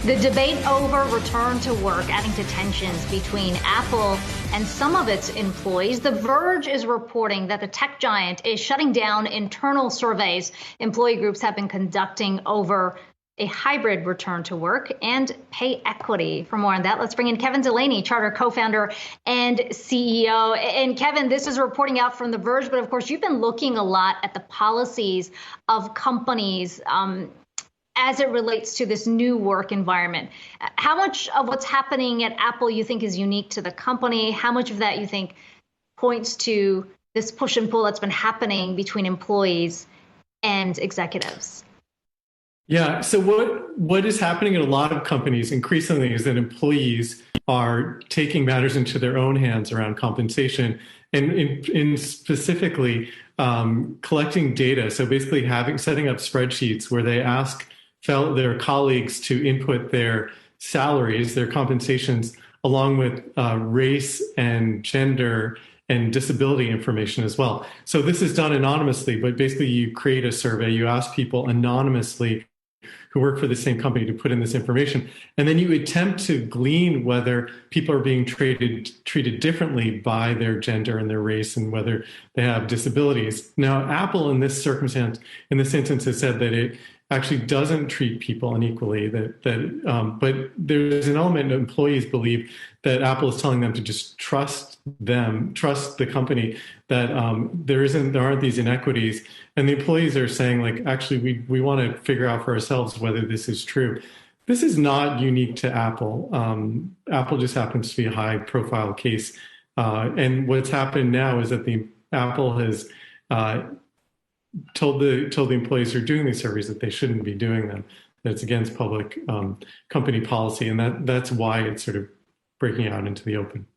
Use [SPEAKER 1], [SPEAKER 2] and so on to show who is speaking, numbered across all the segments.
[SPEAKER 1] The debate over return to work adding to tensions between Apple and some of its employees. The Verge is reporting that the tech giant is shutting down internal surveys employee groups have been conducting over a hybrid return to work and pay equity. For more on that, let's bring in Kevin Delaney, Charter co-founder and CEO. And Kevin, this is reporting out from The Verge, but of course, you've been looking a lot at the policies of companies as it relates to this new work environment. How much of what's happening at Apple you think is unique to the company? How much of that you think points to this push and pull that's been happening between employees and executives?
[SPEAKER 2] Yeah, so what is happening in a lot of companies increasingly is that employees are taking matters into their own hands around compensation and in specifically collecting data. So basically setting up spreadsheets where they ask their colleagues to input their salaries, their compensations, along with race and gender and disability information as well. So this is done anonymously, but basically you create a survey, you ask people anonymously who work for the same company to put in this information. And then you attempt to glean whether people are being treated differently by their gender and their race and whether they have disabilities. Now, Apple in this instance has said that it actually doesn't treat people unequally, but there's an element of employees believe that Apple is telling them to just trust the company, that there aren't these inequities. And the employees are saying, like, actually, we want to figure out for ourselves whether this is true. This is not unique to Apple. Apple just happens to be a high profile case. And what's happened now is that Apple has told the employees who are doing these surveys that they shouldn't be doing them, that it's against public company policy. And that's why it's sort of breaking out into the open.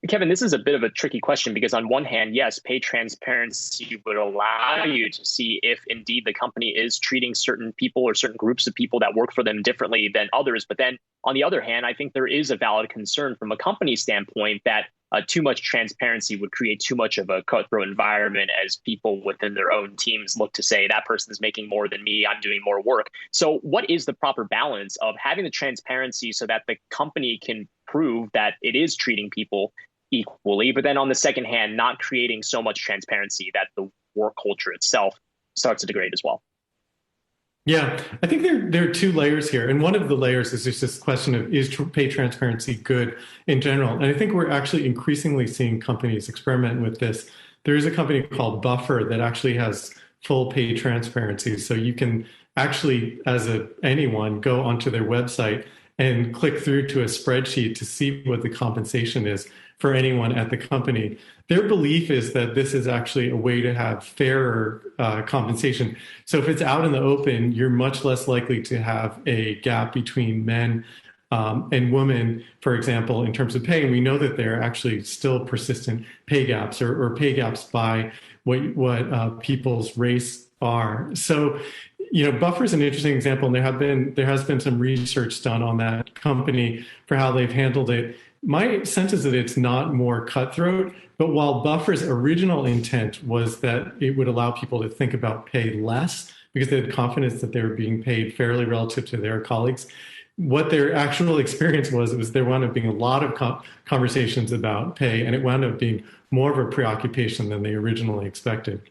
[SPEAKER 3] Kevin, this is a bit of a tricky question because on one hand, yes, pay transparency would allow you to see if indeed the company is treating certain people or certain groups of people that work for them differently than others. But then on the other hand, I think there is a valid concern from a company standpoint that too much transparency would create too much of a cutthroat environment as people within their own teams look to say that person is making more than me, I'm doing more work. So what is the proper balance of having the transparency so that the company can prove that it is treating people equally, but then on the second hand, not creating so much transparency that the work culture itself starts to degrade as well?
[SPEAKER 2] Yeah, I think there are two layers here. And one of the layers is just this question of, is pay transparency good in general? And I think we're actually increasingly seeing companies experiment with this. There is a company called Buffer that actually has full pay transparency. So you can actually, as anyone, go onto their website and click through to a spreadsheet to see what the compensation is for anyone at the company. Their belief is that this is actually a way to have fairer compensation. So if it's out in the open, you're much less likely to have a gap between men and women, for example, in terms of pay. And we know that there are actually still persistent pay gaps or pay gaps by what people's race are. So, Buffer is an interesting example, and there has been some research done on that company for how they've handled it. My sense is that it's not more cutthroat, but while Buffer's original intent was that it would allow people to think about pay less because they had confidence that they were being paid fairly relative to their colleagues, what their actual experience was there wound up being a lot of conversations about pay, and it wound up being more of a preoccupation than they originally expected.